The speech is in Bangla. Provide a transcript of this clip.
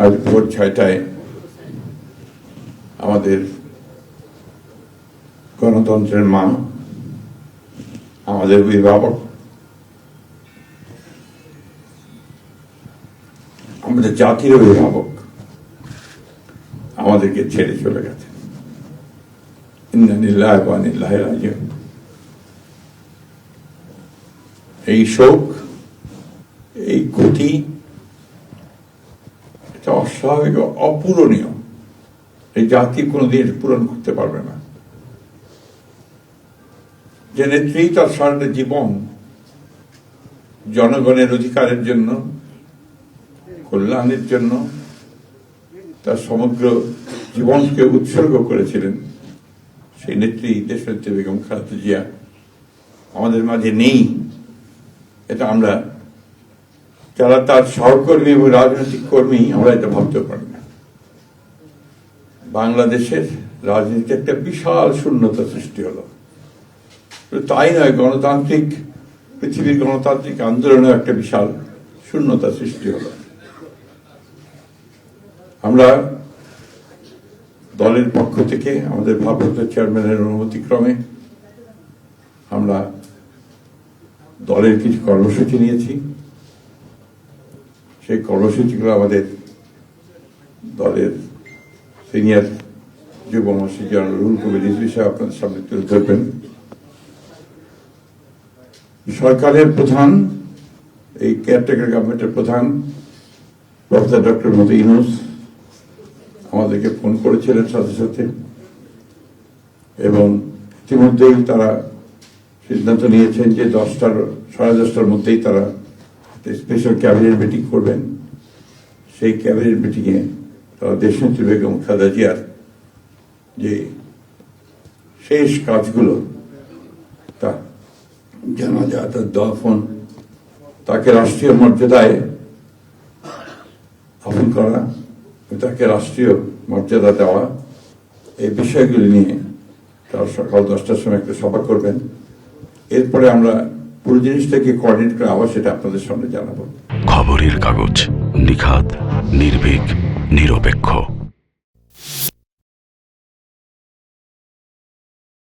আজ ভোর 6টায় আমাদের গণতন্ত্রের মা, আমাদের অভিভাবক, আমাদের জাতির অভিভাবক আমাদেরকে ছেড়ে চলে গেছেন। ইন্না লিল্লাহি ওয়া ইন্না ইলাইহি রাজিউন। এই শোক, এই ক্ষতি, এটা অস্বাভাবিক, অপূরণীয়। এই জাতি কোনোদিন পূরণ করতে পারবে না। যে নেত্রী তার সারাটা জীবন জনগণের অধিকারের জন্য, কল্যাণের জন্য তার সমগ্র জীবনকে উৎসর্গ করেছিলেন, সেই নেত্রী দেশনেত্রী বেগম খালেদা জিয়া আমাদের মাঝে নেই। এটা আমরা যারা তার সহকর্মী এবং রাজনৈতিক কর্মী, আমরা এটা ভাবতে পারি না। বাংলাদেশের রাজনীতিতে একটা বিশাল শূন্যতা সৃষ্টি হলো। তাই নয়, পৃথিবীর গণতান্ত্রিক আন্দোলনে একটা বিশাল শূন্যতা সৃষ্টি হলো। আমরা দলের পক্ষ থেকে আমাদের ভারপ্রাপ্ত চেয়ারম্যানের অনুমতিক্রমে আমরা দলের কিছু কর্মসূচি নিয়েছি। সেই কর্মসূচিগুলো আমাদের দলের সিনিয়র যুব মহাসচিব জনাব রুহুল কবির রিজভী সাহেব আপনাদের সামনে তুলে ধরবেন। সরকারের প্রধান, এই কেয়ারটেকার গভর্নমেন্টের প্রধান প্রফেসর ডক্টর মোহাম্মদ ইউনূস আমাদেরকে ফোন করেছিলেন সাথে সাথে, এবং ইতিমধ্যেই তারা সিদ্ধান্ত নিয়েছেন যে 10টার মধ্যেই তারা স্পেশাল ক্যাবিনেট মিটিং করবেন। সেই ক্যাবিনেট মিটিংয়ে তারা দেশনেত্রী বেগম খালেদা জিয়ার যে শেষ কাজগুলো, তা জানাজা, তার দাফন, তাকে রাষ্ট্রীয় মর্যাদায় দাফন করা, তাকে রাষ্ট্রীয় মর্যাদা দেওয়া, এই বিষয়গুলি নিয়ে তারা সকাল 10টার সময় একটা সভা করবেন। এরপরে আমরা পুরো জিনিসটাকে কোঅর্ডিনেট করে আবার সেটা আপনাদের সামনে জানাবো। খবরের কাগজ, নিখাত, নির্ভীক, নিরপেক্ষ।